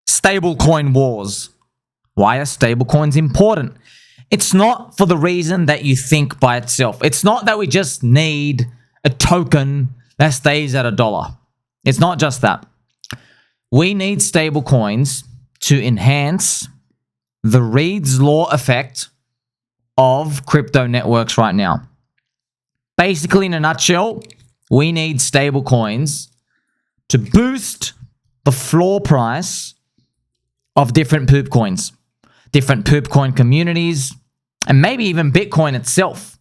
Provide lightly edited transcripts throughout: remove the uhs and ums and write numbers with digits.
Stablecoin Wars. Why are stablecoins important? It's not for the reason that you think by itself. It's not that we just need a token that stays at $1. It's not just that. We need stablecoins to enhance the Reed's Law effect of crypto networks right now. Basically, in a nutshell, we need stablecoins to boost the floor price of different poop coins, different poop coin communities, and maybe even Bitcoin itself.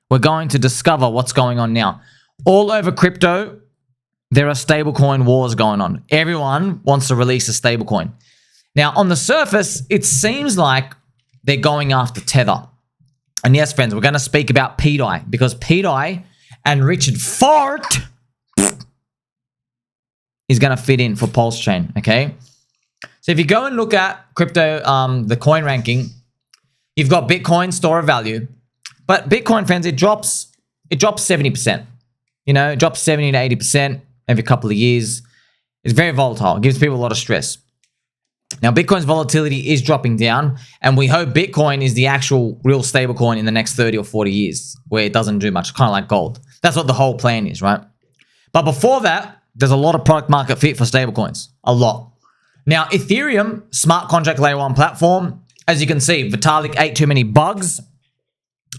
We're going to discover what's going on now. All over crypto, there are stablecoin wars going on. Everyone wants to release a stablecoin. Now, on the surface, it seems like they're going after Tether. And yes, friends, we're going to speak about pDAI because pDAI and Richard Fart is going to fit in for PulseChain, okay? So if you go and look at crypto, the coin ranking, you've got Bitcoin, store of value. But Bitcoin, friends, it drops 70%. You know, it drops 70 to 80% every couple of years. It's very volatile. It gives people a lot of stress. Now, Bitcoin's volatility is dropping down, and we hope Bitcoin is the actual real stable coin in the next 30 or 40 years, where it doesn't do much, kind of like gold. That's what the whole plan is, right? But before that, there's a lot of product market fit for stablecoins. A lot. Now, Ethereum, smart contract layer 1 platform, as you can see, Vitalik ate too many bugs.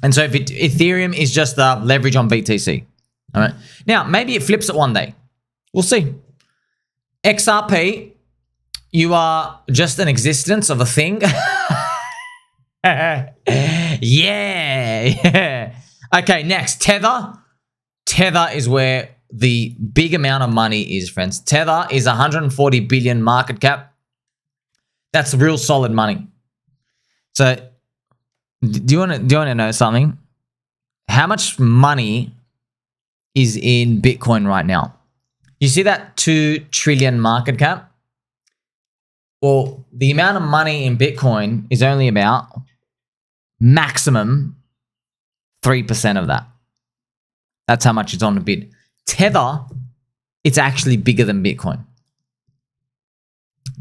And so Ethereum is just the leverage on BTC. All right. Now, maybe it flips it one day. We'll see. XRP, you are just an existence of a thing. Yeah. Okay, next, Tether. Tether is where the big amount of money is, friends. Tether is 140 billion market cap. That's real solid money. So, do you want to know something? How much money is in Bitcoin right now? You see that 2 trillion market cap? Well, the amount of money in Bitcoin is only about maximum 3% of that. That's how much it's on the bid. Tether, it's actually bigger than Bitcoin.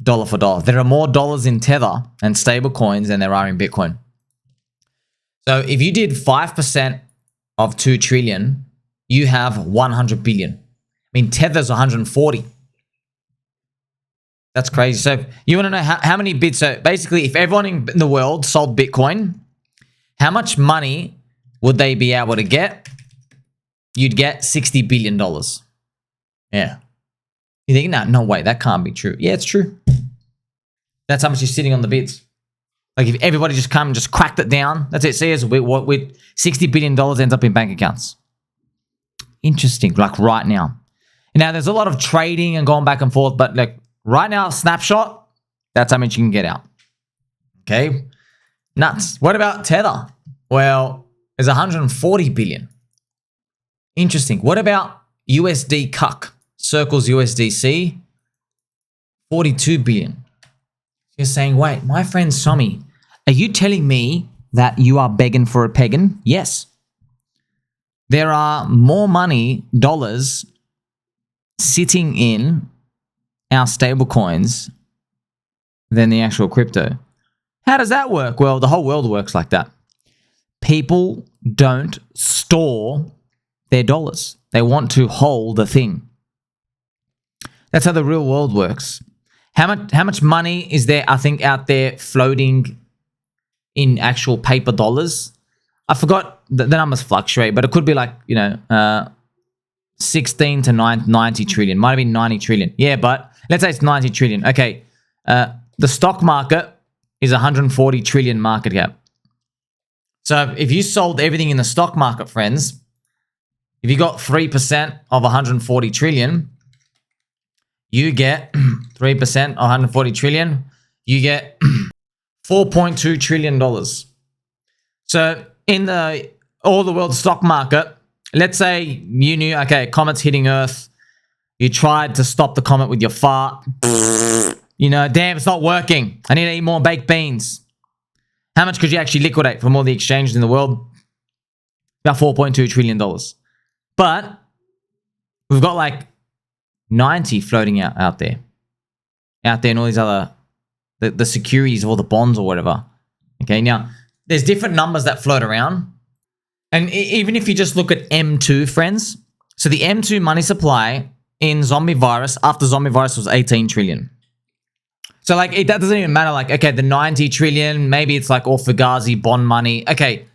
Dollar for dollar. There are more dollars in Tether and stable coins than there are in Bitcoin. So if you did 5% of 2 trillion, you have 100 billion. I mean, Tether's 140. That's crazy. So you want to know how many bits? So basically, if everyone in the world sold Bitcoin, how much money would they be able to get? You'd get $60 billion. Yeah. You think, no way, that can't be true. Yeah, it's true. That's how much is sitting on the bids. Like if everybody just come and just cracked it down, that's it. See, with $60 billion ends up in bank accounts. Interesting, like right now. Now, there's a lot of trading and going back and forth, but like right now, snapshot, that's how much you can get out. Okay? Nuts. What about Tether? Well, there's 140 billion. Interesting. What about USD CUC? Circle's USDC, 42 billion. You're saying, wait, my friend Somi, are you telling me that you are begging for a pagan? Yes. There are more money, dollars, sitting in our stable coins than the actual crypto. How does that work? Well, the whole world works like that. People don't store their dollars. They want to hold the thing. That's how the real world works. How much money is there, I think, out there floating in actual paper dollars? I forgot, the numbers fluctuate, but it could be like, 16 to 90 trillion. Might have been 90 trillion. Yeah, but let's say it's 90 trillion. Okay, the stock market is 140 trillion market cap. So if you sold everything in the stock market, friends, if you got 3% of 140 trillion, you get 3% of 140 trillion, you get $4.2 trillion. So in all the world stock market, let's say you knew, okay, comet's hitting Earth. You tried to stop the comet with your fart. Damn, it's not working. I need to eat more baked beans. How much could you actually liquidate from all the exchanges in the world? About $4.2 trillion. But we've got like 90 floating out there. out there and all these other, the securities or the bonds or whatever. Okay, now there's different numbers that float around. And even if you just look at M2, friends, so the M2 money supply in zombie virus, after zombie virus, was 18 trillion. So like, that doesn't even matter. Like, okay, the 90 trillion, maybe it's like all Fugazi bond money. Okay,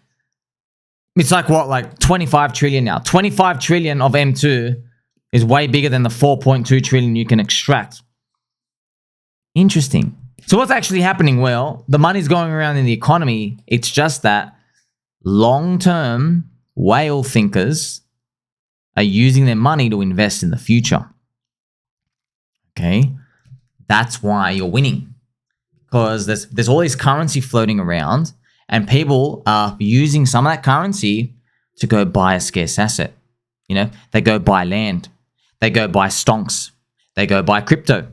it's like what, like 25 trillion now. 25 trillion of M2 is way bigger than the 4.2 trillion you can extract. Interesting. So what's actually happening? Well, the money's going around in the economy. It's just that long-term whale thinkers are using their money to invest in the future. Okay? That's why you're winning. Because there's all this currency floating around and people are using some of that currency to go buy a scarce asset. You know, they go buy land. They go buy stonks. They go buy crypto.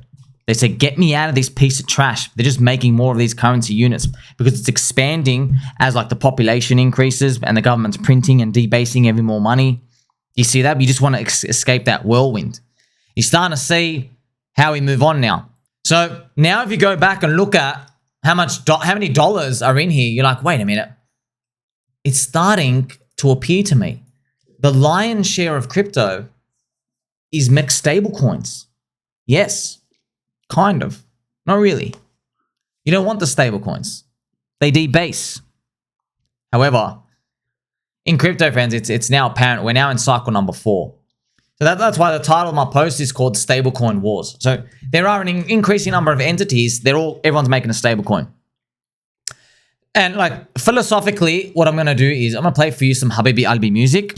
They say, get me out of this piece of trash. They're just making more of these currency units because it's expanding as like the population increases and the government's printing and debasing every more money. You see that? You just want to escape that whirlwind. You're starting to see how we move on now. So now if you go back and look at how many dollars are in here, you're like, wait a minute. It's starting to appear to me. The lion's share of crypto is mixed stablecoins. Yes, kind of. Not really. You don't want the stablecoins. They debase. However, in crypto, friends, it's now apparent we're now in cycle number 4. So that's why the title of my post is called Stablecoin Wars. So there are an increasing number of entities. Everyone's making a stablecoin. And like philosophically, what I'm going to do is I'm going to play for you some Habibi Albi music.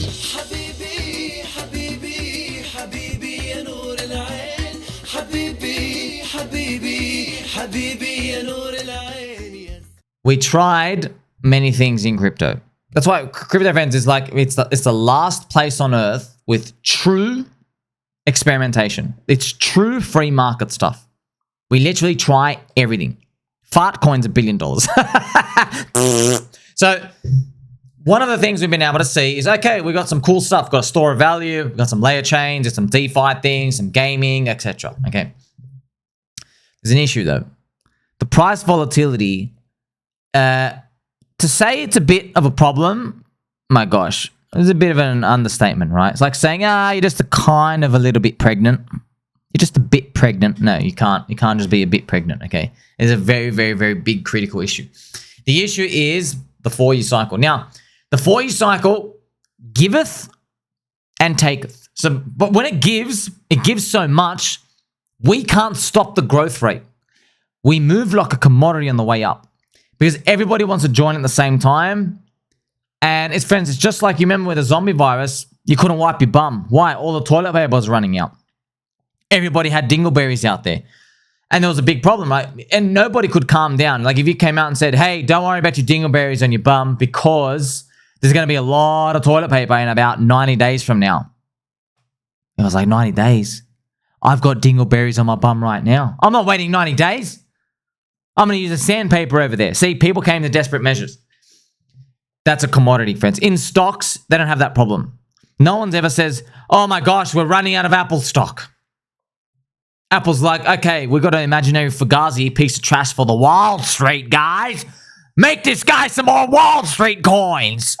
We tried many things in crypto. That's why crypto, friends, is like, it's the last place on earth with true experimentation. It's true free market stuff. We literally try everything. Fart coin's $1 billion. So one of the things we've been able to see is, okay, we got some cool stuff. Got a store of value. We've got some layer chains. There's some DeFi things, some gaming, etc. Okay. There's an issue though. The price volatility, to say it's a bit of a problem, my gosh, it's a bit of an understatement, right? It's like saying, you're just a little bit pregnant. You're just a bit pregnant. No, you can't. You can't just be a bit pregnant, okay? It's a very, very, very big critical issue. The issue is the 4-year cycle. Now, the 4-year cycle giveth and taketh. So, but when it gives so much, we can't stop the growth rate. We move like a commodity on the way up because everybody wants to join at the same time. And it's, friends, it's just like you remember with the zombie virus, you couldn't wipe your bum. Why? All the toilet paper was running out. Everybody had dingleberries out there. And there was a big problem, right? And nobody could calm down. Like if you came out and said, hey, don't worry about your dingleberries on your bum because there's going to be a lot of toilet paper in about 90 days from now. It was like 90 days. I've got dingleberries on my bum right now. I'm not waiting 90 days. I'm going to use a sandpaper over there. See, people came to desperate measures. That's a commodity, friends. In stocks, they don't have that problem. No one's ever says, oh my gosh, we're running out of Apple stock. Apple's like, okay, we've got an imaginary Fugazi piece of trash for the Wall Street, guys. Make this guy some more Wall Street coins.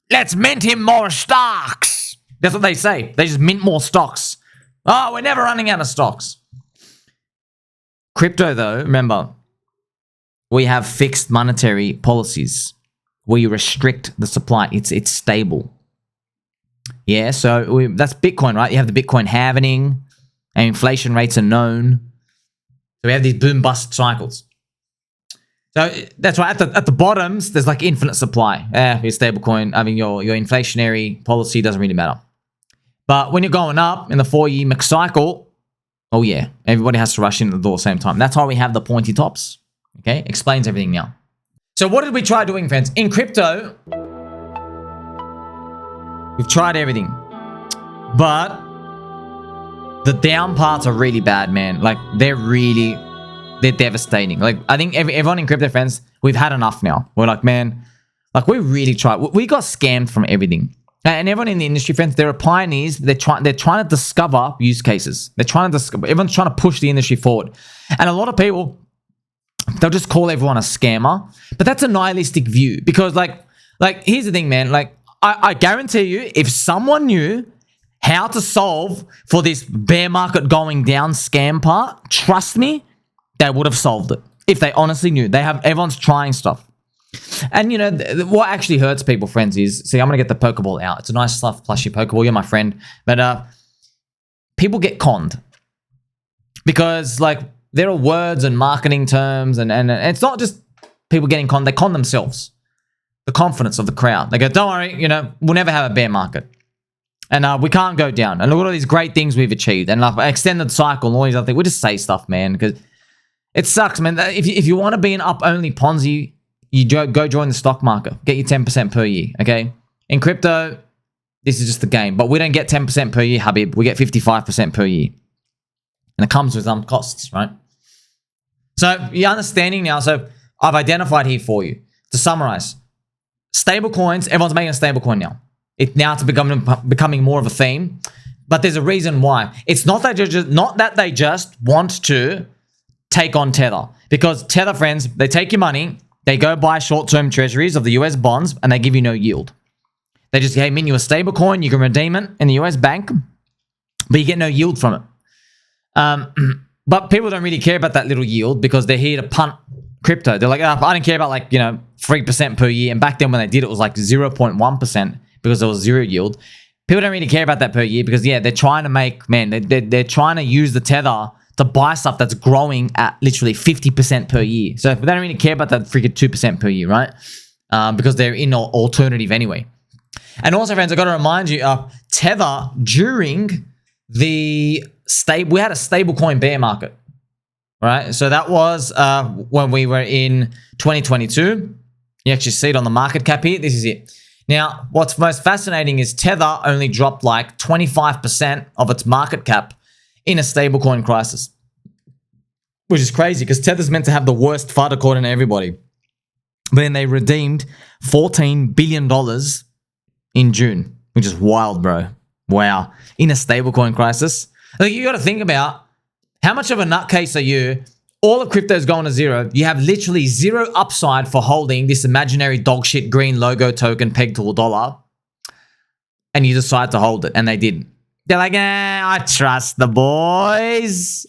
Let's mint him more stocks. That's what they say. They just mint more stocks. Oh, we're never running out of stocks. Crypto, though, remember, we have fixed monetary policies. We restrict the supply. It's stable. Yeah, so that's Bitcoin, right? You have the Bitcoin halving, and inflation rates are known. So we have these boom-bust cycles. So that's right. At the bottoms, there's like infinite supply. Your stablecoin, I mean, your inflationary policy doesn't really matter. But when you're going up in the 4-year mixed cycle, oh yeah, everybody has to rush in the door at the same time. That's why we have the pointy tops. Okay, explains everything now. So what did we try doing, friends? In crypto, we've tried everything. But the down parts are really bad, man. Like, they're devastating. Like, I think everyone in crypto, friends, we've had enough now. We're like, man, like, we really tried. We got scammed from everything. And everyone in the industry, friends, they're pioneers. They're trying to discover use cases. Everyone's trying to push the industry forward. And a lot of people, they'll just call everyone a scammer. But that's a nihilistic view because like here's the thing, man. Like I guarantee you, if someone knew how to solve for this bear market going down scam part, trust me, they would have solved it. If they honestly knew. Everyone's trying stuff. And, you know, what actually hurts people, friends, is... See, I'm going to get the Pokeball out. It's a nice, soft, plushy Pokeball. You're my friend. But people get conned. Because, like, there are words and marketing terms. And it's not just people getting conned. They con themselves. The confidence of the crowd. They go, don't worry, you know, we'll never have a bear market. And we can't go down. And look at all these great things we've achieved. And like extended cycle and all these other things. We just say stuff, man. Because it sucks, man. If you want to be an up-only Ponzi... You go join the stock market. Get your 10% per year, okay? In crypto, this is just the game. But we don't get 10% per year, Habib. We get 55% per year. And it comes with some costs, right? So you're understanding now. So I've identified here for you. To summarize, stablecoins, everyone's making a stablecoin now. It's becoming more of a theme. But there's a reason why. It's not that they just want to take on Tether. Because Tether, friends, they take your money... They go buy short-term treasuries of the US bonds and they give you no yield. They just, hey, mint you a stable coin, you can redeem it in the US bank, but you get no yield from it. But people don't really care about that little yield because they're here to punt crypto. They're like, I don't care about 3% per year. And back then when they did it was like 0.1% because there was zero yield. People don't really care about that per year because, yeah, they're trying to make, man, they're trying to use the Tether to buy stuff that's growing at literally 50% per year. So they don't really care about that freaking 2% per year, right? Because they're in an alternative anyway. And also, friends, I've got to remind you, Tether, during we had a stablecoin bear market, right? So that was when we were in 2022. You actually see it on the market cap here. This is it. Now, what's most fascinating is Tether only dropped like 25% of its market cap in a stablecoin crisis, which is crazy because Tether's meant to have the worst FUD according to everybody. But then they redeemed $14 billion in June, which is wild, bro. Wow. In a stablecoin crisis. Like, you got to think about how much of a nutcase are you? All of crypto is going to zero. You have literally zero upside for holding this imaginary dogshit green logo token pegged to $1. And you decide to hold it. And they didn't. They're like, I trust the boys.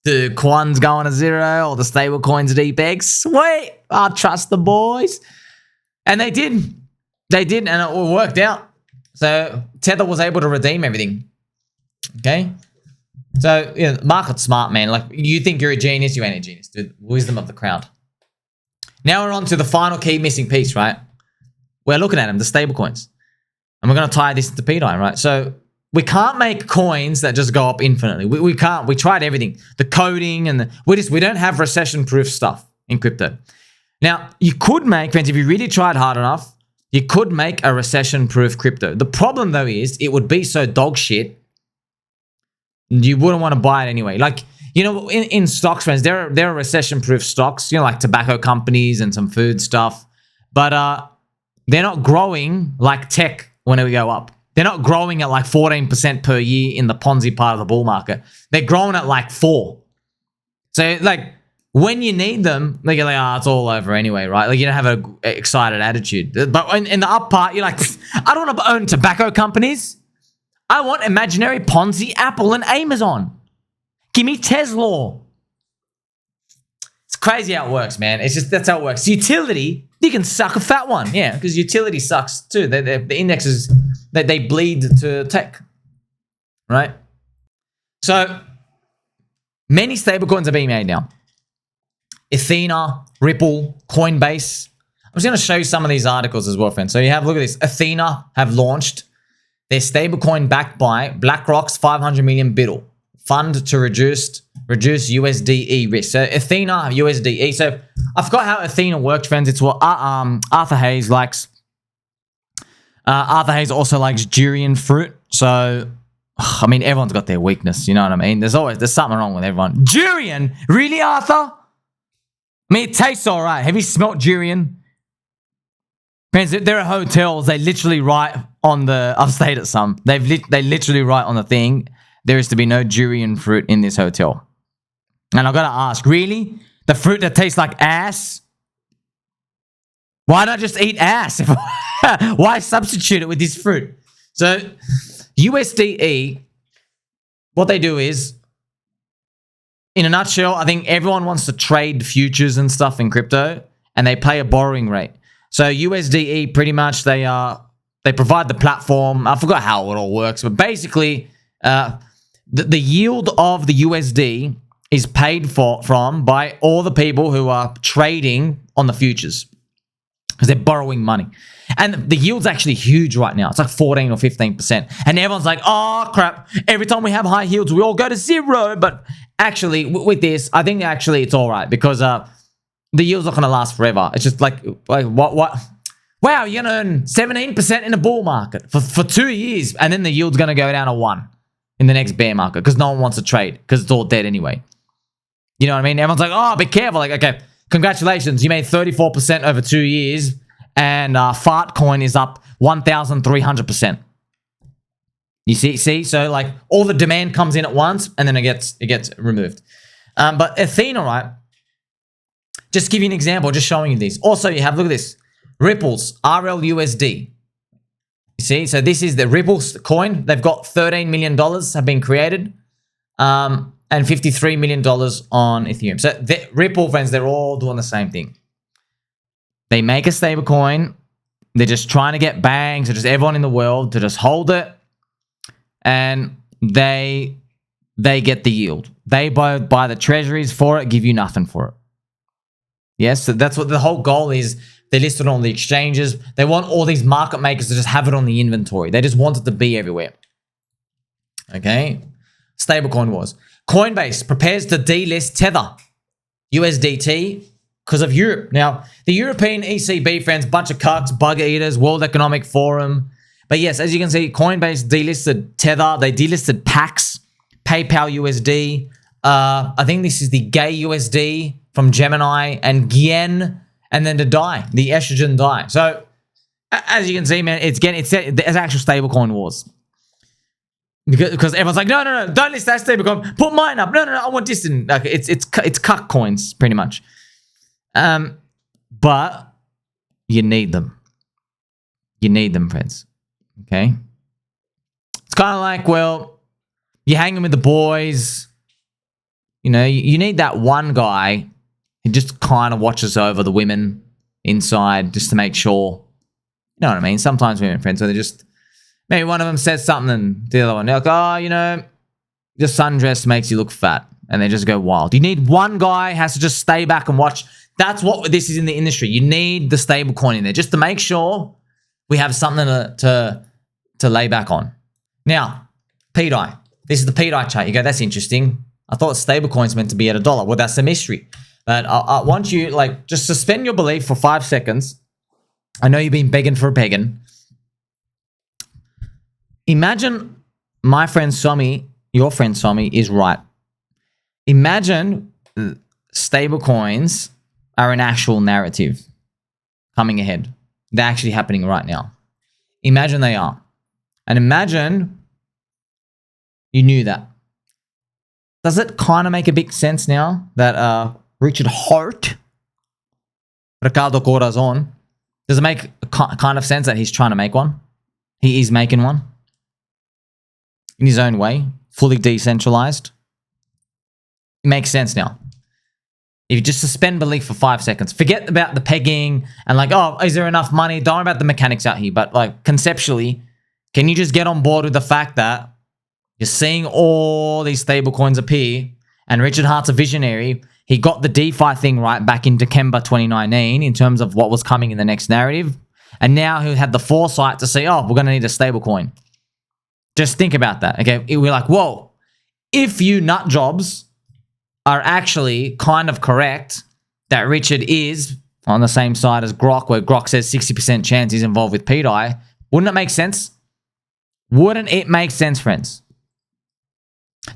The Quan's going to zero or the stablecoins DPEX. Sweet. I trust the boys. And they did. They did, and it worked out. So Tether was able to redeem everything. Okay? So, yeah, the market's smart, man. Like, you think you're a genius, you ain't a genius, dude. Wisdom of the crowd. Now we're on to the final key missing piece, right? We're looking at them, the stablecoins. And we're going to tie this to pDAI, right? So we can't make coins that just go up infinitely. We can't. We tried everything. The coding and we don't have recession-proof stuff in crypto. Now, you could make, friends, if you really tried hard enough, you could make a recession-proof crypto. The problem, though, is it would be so dog shit, you wouldn't want to buy it anyway. Like, you know, in stocks, friends, there are recession-proof stocks, you know, like tobacco companies and some food stuff. But they're not growing like tech when we go up. They're not growing at like 14% per year in the Ponzi part of the bull market. They're growing at like 4%. So, like, when you need them, like, you're like, oh, it's all over anyway, right? Like, you don't have an excited attitude. But in the up part, you're like, I don't want to own tobacco companies. I want imaginary Ponzi, Apple, and Amazon. Give me Tesla. It's crazy how it works, man. It's just, that's how it works. Utility, you can suck a fat one. Yeah, because utility sucks too. The indexes, they bleed to tech, right? So many stablecoins are being made now. Ethena, Ripple, Coinbase. I'm just going to show you some of these articles as well, friends. So you have, look at this. Ethena have launched their stablecoin backed by BlackRock's 500 million BUIDL fund to reduce USDe risk. So Ethena, USDe. So I forgot how Ethena works, friends. It's what Arthur Hayes likes. Arthur Hayes also likes durian fruit. So, I mean, everyone's got their weakness. You know what I mean? There's something wrong with everyone. Durian? Really, Arthur? I mean, it tastes all right. Have you smelt durian? Friends, there are hotels, they literally write on the, I've stayed at some, they literally write on the thing, there is to be no durian fruit in this hotel. And I've got to ask, really? The fruit that tastes like ass? Why not just eat ass? Why substitute it with this fruit? So USDe, what they do is, in a nutshell, I think everyone wants to trade futures and stuff in crypto, and they pay a borrowing rate. So USDe, pretty much, they provide the platform. I forgot how it all works, but basically, the yield of the USD is paid from by all the people who are trading on the futures, because they're borrowing money. And the yield's actually huge right now. It's like 14 or 15%. And everyone's like, oh, crap. Every time we have high yields, we all go to zero. But actually, with this, I think actually it's all right, because the yield's not going to last forever. It's just like what? Wow, you're going to earn 17% in a bull market for 2 years, and then the yield's going to go down to 1 in the next bear market, because no one wants to trade, because it's all dead anyway. You know what I mean? Everyone's like, oh, be careful. Like, okay, congratulations. You made 34% over 2 years, and Fartcoin is up 1,300%. You see? So, like, all the demand comes in at once, and then it gets removed. But Ethena, right? Just give you an example, just showing you these. Also, you have, look at this. Ripple's RLUSD. You see? So this is the Ripple's coin. They've got $13 million have been created. And $53 million on Ethereum. So Ripple, friends, they're all doing the same thing. They make a stable coin. They're just trying to get banks, or just everyone in the world to just hold it. And they get the yield. They buy the treasuries for it, give you nothing for it. Yes, so that's what the whole goal is. They're listed on the exchanges. They want all these market makers to just have it on the inventory. They just want it to be everywhere. Okay. Stablecoin Wars. Coinbase prepares to delist Tether, USDT, because of Europe. Now, the European ECB, friends, bunch of cucks, bug eaters, World Economic Forum. But yes, as you can see, Coinbase delisted Tether. They delisted Pax, PayPal USD. I think this is the Gay USD from Gemini, and Gien, and then the DAI, the estrogen DAI. So, as you can see, man, it's actual stablecoin wars. Because everyone's like, no, don't list that stablecoin. Put mine up. No, I want this. Okay, it's cuck coins, pretty much. But you need them. You need them, friends. Okay? It's kind of like, well, you're hanging with the boys. You know, you need that one guy who just kind of watches over the women inside, just to make sure. You know what I mean? Sometimes women friends, so they just, maybe one of them says something and the other one, they're like, oh, you know, your sundress makes you look fat. And they just go wild. You need one guy has to just stay back and watch. That's what this is in the industry. You need the stable coin in there just to make sure we have something to lay back on. Now, pDAI. This is the pDAI chart. You go, that's interesting. I thought stablecoins meant to be at $1. Well, that's a mystery. But I want you, like, just suspend your belief for 5 seconds. I know you've been begging for a pagan. Imagine my friend Somi, your friend Somi, is right. Imagine stablecoins are an actual narrative coming ahead. They're actually happening right now. Imagine they are. And imagine you knew that. Does it kind of make a big sense now that Richard Hart, Ricardo Corazon, does it make kind of sense that he's trying to make one? He is making one. In his own way, fully decentralized. It makes sense now. If you just suspend belief for 5 seconds, forget about the pegging and like, oh, is there enough money? Don't worry about the mechanics out here. But like conceptually, can you just get on board with the fact that you're seeing all these stable coins appear, and Richard Hart's a visionary. He got the DeFi thing right back in December 2019 in terms of what was coming in the next narrative. And now he had the foresight to say, oh, we're going to need a stable coin. Just think about that. Okay, we're like, whoa, if you nut jobs are actually kind of correct that Richard is on the same side as Grok, where Grok says 60% chance he's involved with pDAI, wouldn't it make sense? Wouldn't it make sense, friends?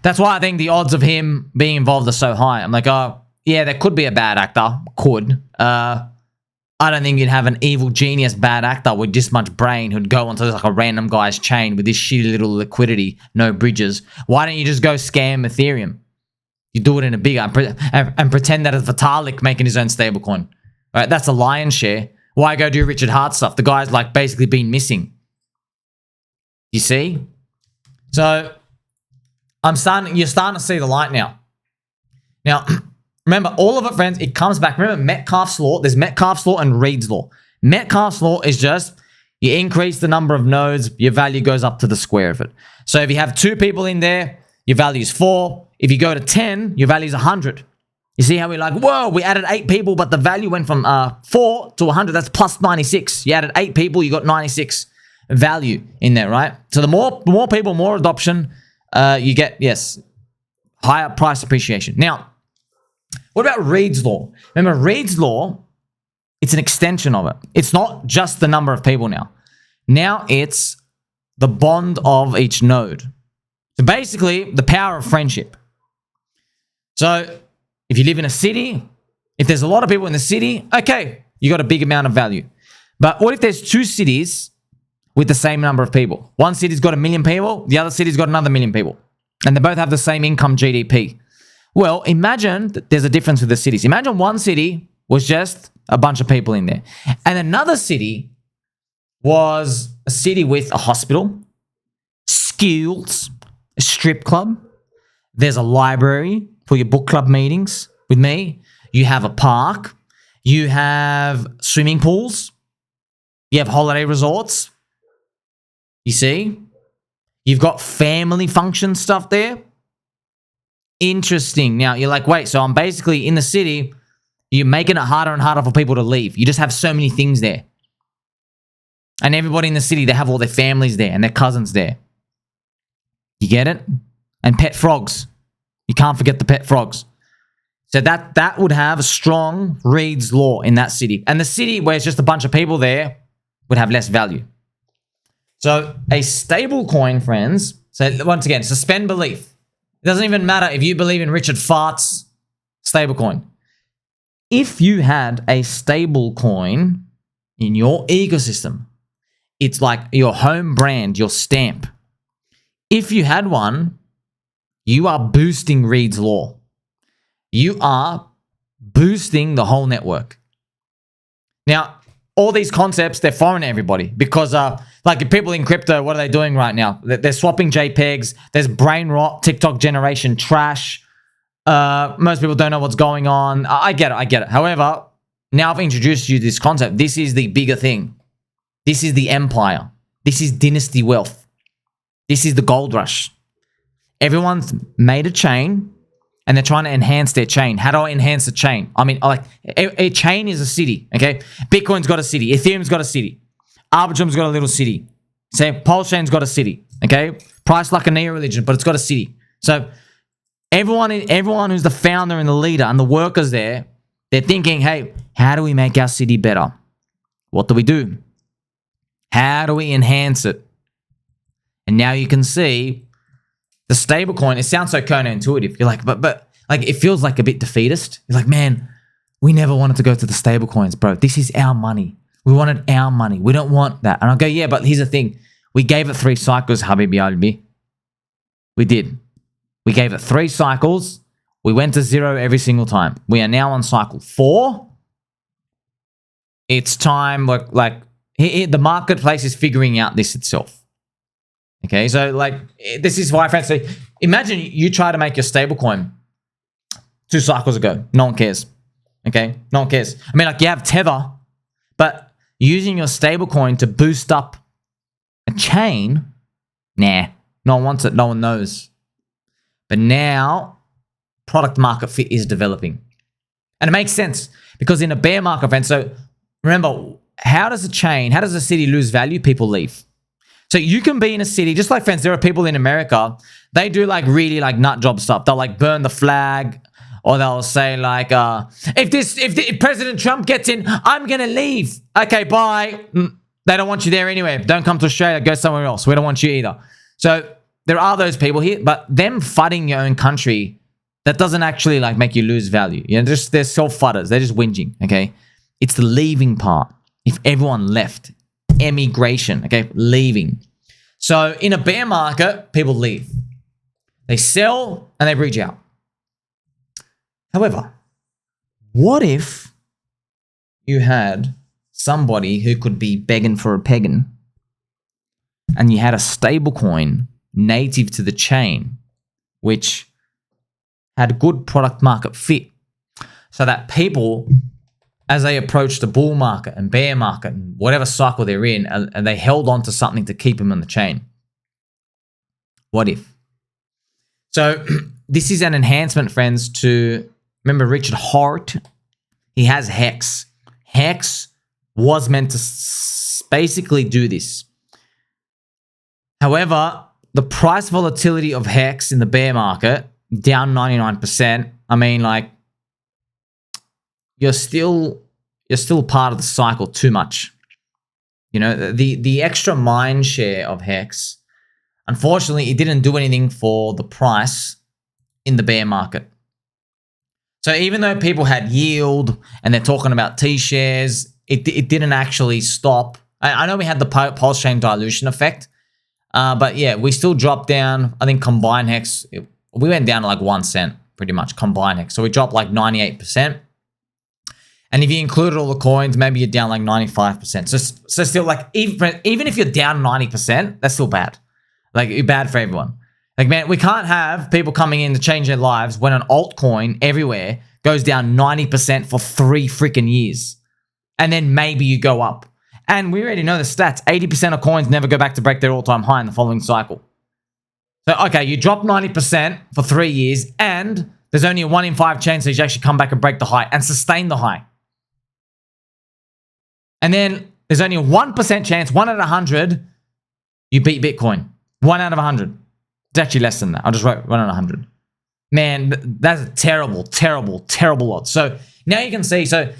That's why I think the odds of him being involved are so high. I'm like, oh, yeah, there could be a bad actor. Could. I don't think you'd have an evil genius bad actor with this much brain who'd go onto like a random guy's chain with this shitty little liquidity, no bridges. Why don't you just go scam Ethereum? You do it in a bigger and pretend that it's Vitalik making his own stablecoin. Right? That's a lion's share. Why go do Richard Hart stuff? The guy's like basically been missing. You see? So you're starting to see the light now. Now, remember, all of it, friends, it comes back. Remember Metcalfe's law? There's Metcalfe's law and Reed's law. Metcalfe's law is just you increase the number of nodes, your value goes up to the square of it. So if you have 2 people in there, your value is 4. If you go to 10, your value is 100. You see how we're like, whoa, we added 8 people, but the value went from 4 to 100. That's plus 96. You added 8 people, you got 96 value in there, right? So the more people, more adoption, you get, yes, higher price appreciation. Now, what about Reed's law? Remember, Reed's law, it's an extension of it. It's not just the number of people now. Now it's the bond of each node. So basically, the power of friendship. So if you live in a city, if there's a lot of people in the city, okay, you got a big amount of value. But what if there's 2 cities with the same number of people? One city's got 1 million people, the other city's got another 1 million people. And they both have the same income GDP. Well, imagine that there's a difference with the cities. Imagine one city was just a bunch of people in there. And another city was a city with a hospital, schools, a strip club. There's a library for your book club meetings with me. You have a park. You have swimming pools. You have holiday resorts. You see? You've got family function stuff there. Interesting. Now, you're like, wait, so I'm basically in the city, you're making it harder and harder for people to leave. You just have so many things there. And everybody in the city, they have all their families there and their cousins there. You get it? And pet frogs. You can't forget the pet frogs. So that would have a strong Reed's law in that city. And the city where it's just a bunch of people there would have less value. So a stable coin, friends, so once again, suspend belief. It doesn't even matter if you believe in Richard Fart's stablecoin. If you had a stable coin in your ecosystem, it's like your home brand, your stamp. If you had one, you are boosting Reed's law. You are boosting the whole network. Now, all these concepts, they're foreign to everybody because like people in crypto, what are they doing right now? They're swapping JPEGs. There's brain rot, TikTok generation trash. Most people don't know what's going on. I get it. However, now I've introduced you to this concept. This is the bigger thing. This is the empire. This is dynasty wealth. This is the gold rush. Everyone's made a chain and they're trying to enhance their chain. How do I enhance the chain? I mean, like a chain is a city, okay? Bitcoin's got a city. Ethereum's got a city. Arbitrum's got a little city. Say PulseChain's got a city, okay? Priced like a neo-religion, but it's got a city. So everyone who's the founder and the leader and the workers there, they're thinking, hey, how do we make our city better? What do we do? How do we enhance it? And now you can see the stablecoin, it sounds so counterintuitive. You're like, but like it feels like a bit defeatist. You're like, man, we never wanted to go to the stablecoins, bro. This is our money. We wanted our money. We don't want that. And I'll go, yeah, but here's the thing. We gave it 3 cycles, Habibi Albi. We did. We gave it 3 cycles. We went to 0 every single time. We are now on cycle 4. It's time, like the marketplace is figuring out this itself. Okay, so like this is why, friends, say, imagine you try to make your stablecoin 2 cycles ago. No one cares. Okay, no one cares. I mean, like you have Tether, but using your stablecoin to boost up a chain, nah, no one wants it. No one knows. But now, product market fit is developing, and it makes sense because in a bear market, friends. So remember, how does a city lose value? People leave. So you can be in a city, just like, friends, there are people in America, they do like really like nut job stuff. They'll like burn the flag, or they'll say like, if President Trump gets in, I'm going to leave. Okay, bye. They don't want you there anyway. Don't come to Australia, go somewhere else. We don't want you either. So there are those people here, but them fighting your own country, that doesn't actually like make you lose value. You know, they're self-fudders. They're just whinging, okay? It's the leaving part. If everyone left, emigration, okay, leaving. So in a bear market, people leave. They sell and they bridge out. However, what if you had somebody who could be begging for a pegging and you had a stablecoin native to the chain, which had good product market fit, so that people, as they approach the bull market and bear market and whatever cycle they're in, and they held on to something to keep them on the chain. What if? So this is an enhancement, friends, to, remember Richard Hart? He has Hex. Hex was meant to basically do this. However, the price volatility of Hex in the bear market, down 99%. I mean, like, you're still part of the cycle too much. You know, the extra mind share of Hex, unfortunately, it didn't do anything for the price in the bear market. So even though people had yield and they're talking about T-shares, it didn't actually stop. I know we had the PulseChain dilution effect, but yeah, we still dropped down. I think combined Hex, we went down to like 1 cent pretty much, combined Hex. So we dropped like 98%. And if you included all the coins, maybe you're down like 95%. So still, like, even if you're down 90%, that's still bad. Like, you're bad for everyone. Like, man, we can't have people coming in to change their lives when an altcoin everywhere goes down 90% for 3 freaking years. And then maybe you go up. And we already know the stats. 80% of coins never go back to break their all-time high in the following cycle. So, okay, you drop 90% for 3 years, and there's only a 1 in 5 chance that you actually come back and break the high and sustain the high. And then there's only a 1% chance, 1 out of 100, you beat Bitcoin. 1 out of 100. It's actually less than that. I just wrote 1 out of 100. Man, that's a terrible, terrible, terrible odds. So now you can see, so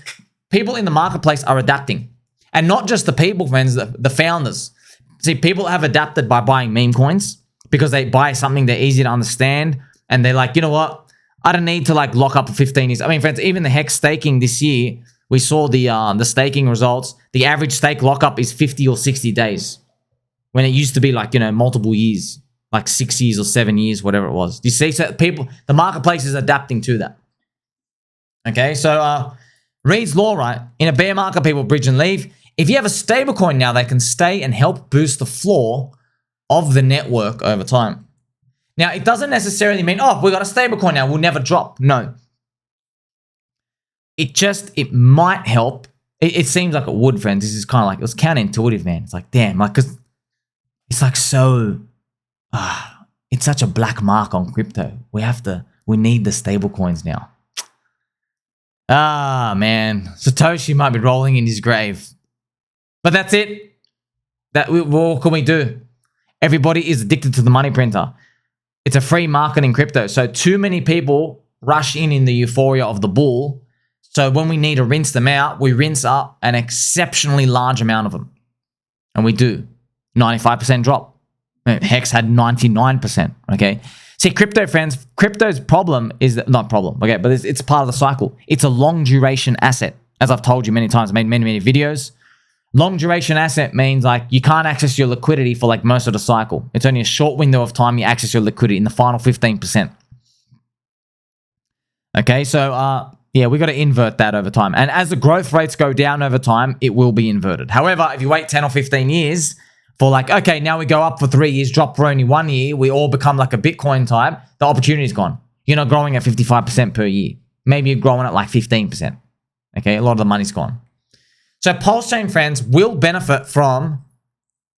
people in the marketplace are adapting. And not just the people, friends, the founders. See, people have adapted by buying meme coins because they buy something they're easy to understand. And they're like, you know what? I don't need to like lock up for 15 years. I mean, friends, even the Hex staking this year, we saw the staking results. The average stake lockup is 50 or 60 days. When it used to be like, you know, multiple years, like 6 years or 7 years, whatever it was. Do you see? So people, the marketplace is adapting to that. Okay, so Reed's law, right? In a bear market, people bridge and leave. If you have a stablecoin now, they can stay and help boost the flaw of the network over time. Now, it doesn't necessarily mean, oh, we got a stablecoin now, we'll never drop. No. It might help. It seems like it would, friends. This is kind of like, it was counterintuitive, man. It's like, damn, like, because it's like so, it's such a black mark on crypto. We need the stable coins now. Man, Satoshi might be rolling in his grave. But that's it. What can we do? Everybody is addicted to the money printer. It's a free market in crypto. So too many people rush in the euphoria of the bull. So when we need to rinse them out, we rinse up an exceptionally large amount of them. And we do. 95% drop. Hex had 99%, okay? See, crypto, friends, crypto's problem is, not problem, okay, but it's part of the cycle. It's a long duration asset. As I've told you many times, I made many, many videos. Long duration asset means like you can't access your liquidity for like most of the cycle. It's only a short window of time you access your liquidity in the final 15%. Okay, so yeah, we got to invert that over time. And as the growth rates go down over time, it will be inverted. However, if you wait 10 or 15 years for like, okay, now we go up for 3 years, drop for only 1 year, we all become like a Bitcoin type, the opportunity's gone. You're not growing at 55% per year. Maybe you're growing at like 15%. Okay, a lot of the money's gone. So PulseChain, friends, will benefit from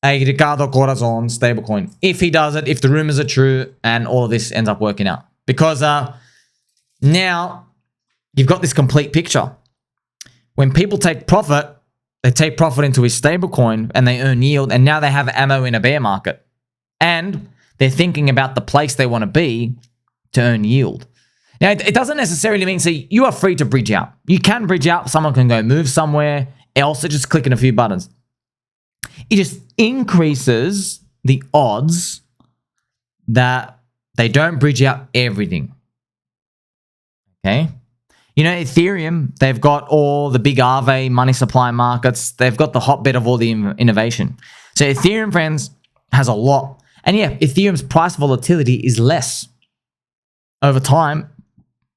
a Ricardo Corazon stablecoin. If he does it, if the rumors are true, and all of this ends up working out. Because now you've got this complete picture. When people take profit, they take profit into his stablecoin and they earn yield, and now they have ammo in a bear market. And they're thinking about the place they want to be to earn yield. Now, it doesn't necessarily mean, see, you are free to bridge out. You can bridge out. Someone can go move somewhere else, just clicking a few buttons. It just increases the odds that they don't bridge out everything. Okay? You know, Ethereum, they've got all the big Aave money supply markets. They've got the hotbed of all the innovation. So Ethereum, friends, has a lot. And yeah, Ethereum's price volatility is less. Over time,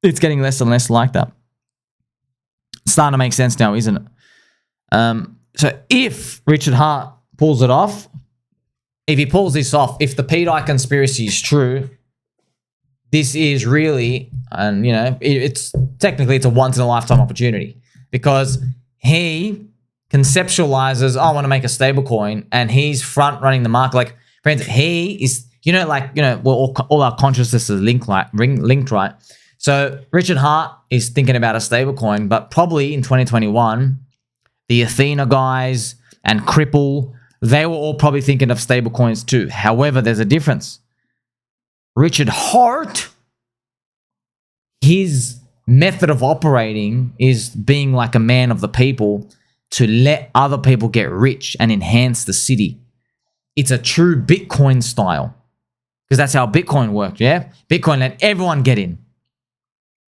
it's getting less and less like that. It's starting to make sense now, isn't it? So if Richard Hart pulls it off, if he pulls this off, if the pDAI conspiracy is true, this is really, and you know, it's technically it's a once in a lifetime opportunity because he conceptualizes, I want to make a stable coin, and he's front running the market. Like, friends, he is, you know, like, you know, well, all our consciousness is linked, right? So Richard Hart is thinking about a stable coin, but probably in 2021, the Ethena guys and Cripple, they were all probably thinking of stable coins too. However, there's a difference. Richard Hart, his method of operating is being like a man of the people to let other people get rich and enhance the city. It's a true Bitcoin style because that's how Bitcoin worked, yeah? Bitcoin let everyone get in.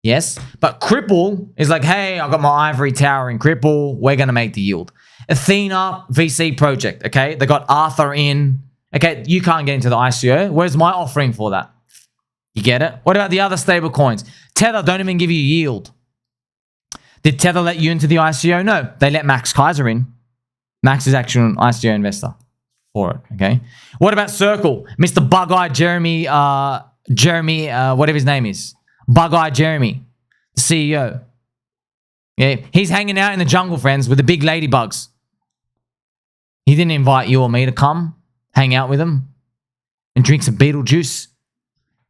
Yes, but Cripple is like, hey, I got my ivory tower in Cripple. We're going to make the yield. Athena VC project, okay? They got Arthur in. Okay, you can't get into the ICO. Where's my offering for that? You get it? What about the other stable coins? Tether don't even give you yield. Did Tether let you into the ICO? No, they let Max Kaiser in. Max is actually an ICO investor for it, okay? What about Circle? Mr. Bug-Eyed Jeremy, whatever his name is. Bug-Eyed Jeremy, the CEO. Yeah, he's hanging out in the jungle, friends, with the big ladybugs. He didn't invite you or me to come hang out with him and drink some beetle juice.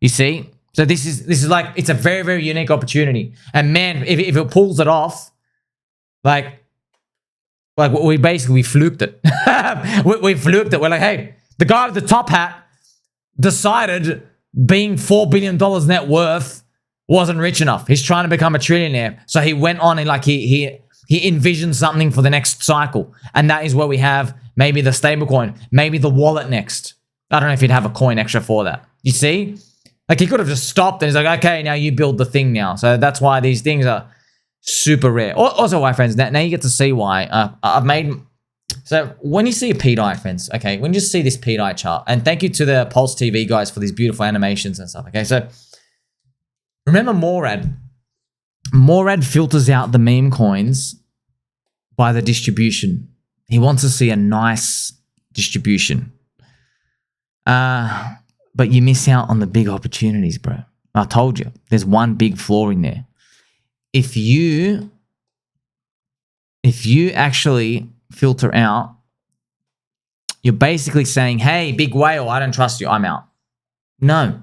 You see? So this is like, it's a very, very unique opportunity. And man, if it pulls it off, like we basically fluked it. we fluked it. We're like, hey, the guy with the top hat decided being $4 billion net worth wasn't rich enough. He's trying to become a trillionaire. So he went on and like he envisioned something for the next cycle. And that is where we have maybe the stablecoin, maybe the wallet next. I don't know if he'd have a coin extra for that. You see? Like he could have just stopped and he's like, okay, now you build the thing now. So that's why these things are super rare. Also why, friends, now you get to see why I've made... So when you see a pDAI, friends, okay, when you see this pDAI chart, and thank you to the Pulse TV guys for these beautiful animations and stuff, okay? So remember Murad? Murad filters out the meme coins by the distribution. He wants to see a nice distribution. But you miss out on the big opportunities, bro. I told you, there's one big flaw in there. If you actually filter out, you're basically saying, hey, big whale, I don't trust you, I'm out. No.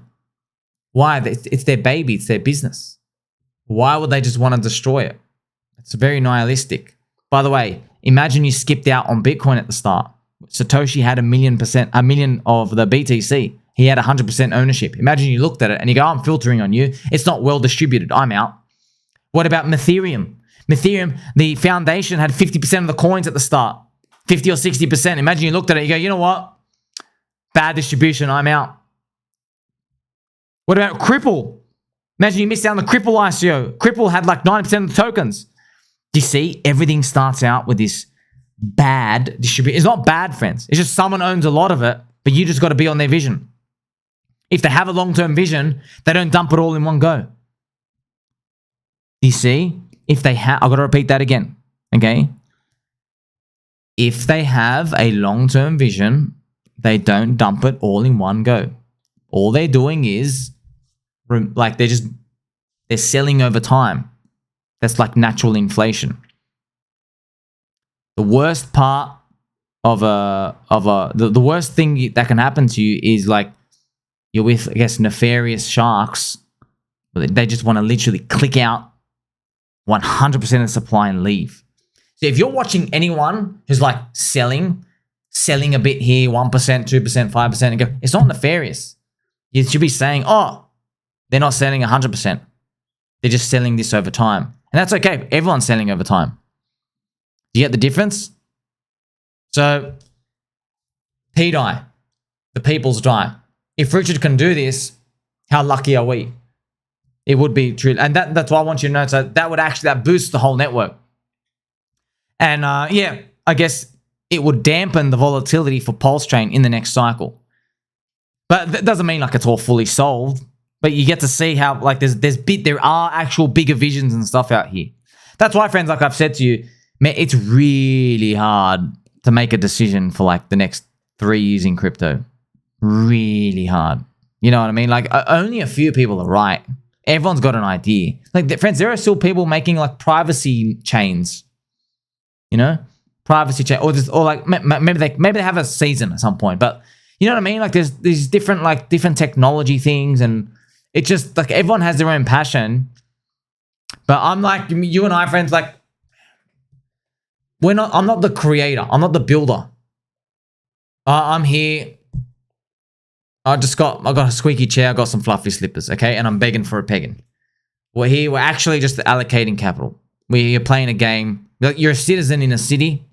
Why? It's their baby, it's their business. Why would they just want to destroy it? It's very nihilistic. By the way, imagine you skipped out on Bitcoin at the start. Satoshi had 1 million of the BTC. He had 100% ownership. Imagine you looked at it and you go, I'm filtering on you. It's not well distributed. I'm out. What about Ethereum? Ethereum, the foundation had 50% of the coins at the start. 50 or 60%. Imagine you looked at it, you go, you know what? Bad distribution, I'm out. What about Cripple? Imagine you missed out on the Cripple ICO. Cripple had like 90% of the tokens. Do you see? Everything starts out with this bad distribution. It's not bad, friends. It's just someone owns a lot of it, but you just got to be on their vision. If they have a long-term vision, they don't dump it all in one go. You see? If they have, I've got to repeat that again, okay? If they have a long-term vision, they don't dump it all in one go. All they're doing is, like, they're selling over time. That's like natural inflation. The worst part of the worst thing that can happen to you is like you're with, I guess, nefarious sharks. They just want to literally click out 100% of the supply and leave. So if you're watching anyone who's like selling a bit here, 1%, 2%, 5%, and go, it's not nefarious. You should be saying, oh, they're not selling 100%. They're just selling this over time. And that's okay. Everyone's selling over time. Do you get the difference? So, pDAI, the people's die. If Richard can do this, how lucky are we? It would be true. And that's why I want you to know. So that would actually, that boosts the whole network. And yeah, I guess it would dampen the volatility for PulseChain in the next cycle. But that doesn't mean like it's all fully solved. But you get to see how like there are actual bigger visions and stuff out here. That's why, friends, like I've said to you, man, it's really hard to make a decision for like the next 3 years in crypto. Really hard. You know what I mean? Like only a few people are right. Everyone's got an idea. Like, friends, there are still people making like privacy chains. You know, privacy chain, or like maybe they have a season at some point. But you know what I mean? Like there's these different technology things, and it just like everyone has their own passion. But I'm like you and I, friends, like I'm not the creator. I'm not the builder. I'm here. I got a squeaky chair. I got some fluffy slippers. Okay, and I'm begging for a pegging. We're here. We're actually just allocating capital. We're playing a game. You're a citizen in a city.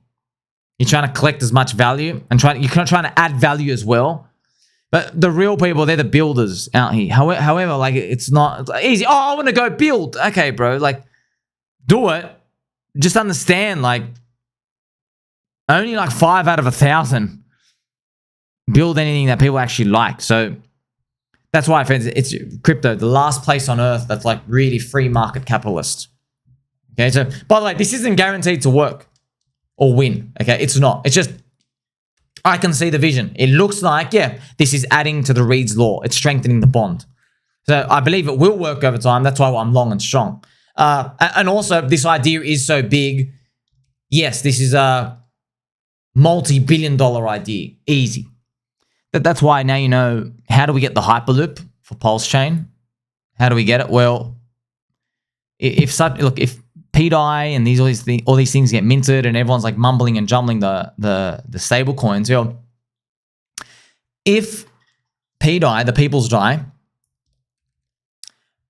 You're trying to collect as much value and you're trying to add value as well. But the real people, they're the builders out here. However, like it's not easy. Oh, I want to go build. Okay, bro. Like, do it. Just understand, like, only like 5 out of 1,000 build anything that people actually like. So that's why, friends, it's crypto, the last place on earth that's like really free market capitalist. Okay, so by the way, this isn't guaranteed to work or win. Okay, it's not. It's just I can see the vision. It looks like, yeah, this is adding to the Reed's law. It's strengthening the bond. So I believe it will work over time. That's why I'm long and strong. And also, this idea is so big. Yes, this is a multi-billion-dollar idea. Easy. That's why now you know, how do we get the Hyperloop for PulseChain? How do we get it? Well, if pDAI and all these things get minted and everyone's like mumbling and jumbling the stable coins, you know, if pDAI, the people's DAI,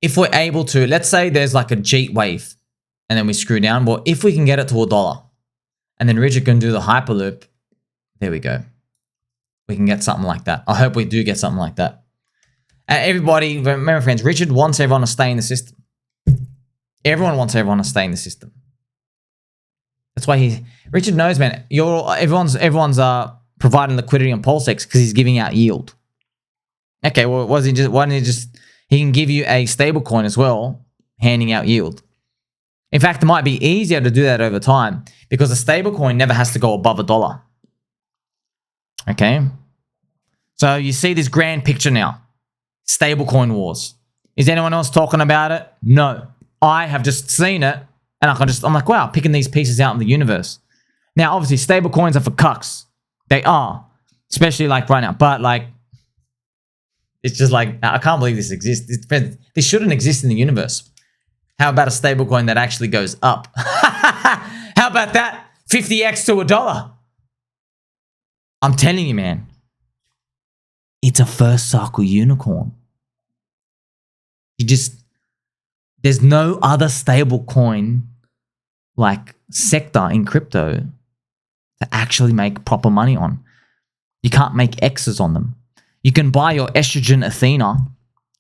if we're able to, let's say there's like a jeet wave and then we screw down, well, if we can get it to $1 and then Richard can do the Hyperloop, there we go. We can get something like that. I hope we do get something like that. And everybody, remember, friends, Richard wants everyone to stay in the system. Everyone wants everyone to stay in the system. That's why Richard knows, man. Everyone's providing liquidity on PulseX because he's giving out yield. Okay, well, why didn't he just? He can give you a stable coin as well, handing out yield. In fact, it might be easier to do that over time because a stable coin never has to go above $1. Okay, so you see this grand picture now. Stablecoin Wars. Is anyone else talking about it? No. I have just seen it, and I'm like, wow, picking these pieces out in the universe. Now, obviously, stable coins are for cucks. They are, especially like right now. But like, it's just like, I can't believe this exists. This shouldn't exist in the universe. How about a stable coin that actually goes up? How about that? 50x to $1. I'm telling you, man. It's a first cycle unicorn. There's no other stable coin like sector in crypto to actually make proper money on. You can't make X's on them. You can buy your estrogen Ethena and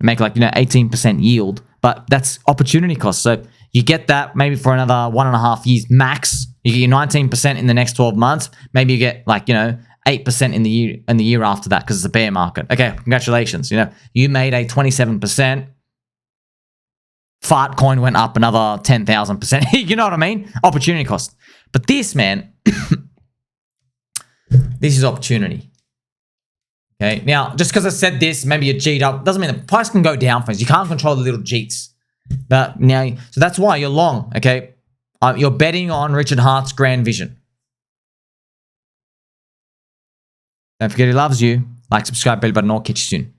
make like, 18% yield, but that's opportunity cost. So you get that maybe for another 1.5 years max. You get your 19% in the next 12 months. Maybe you get like, 8% in the year after that because it's a bear market. Okay, congratulations. You made a 27%. Fart coin went up another 10,000%. You know what I mean? Opportunity cost. But this, man, this is opportunity. Okay. Now, just because I said this, maybe you cheat up, doesn't mean the price can go down, friends. You can't control the little cheats. But now, so that's why you're long. Okay. You're betting on Richard Hart's grand vision. Don't forget he loves you. Like, subscribe, bell button, or catch you soon.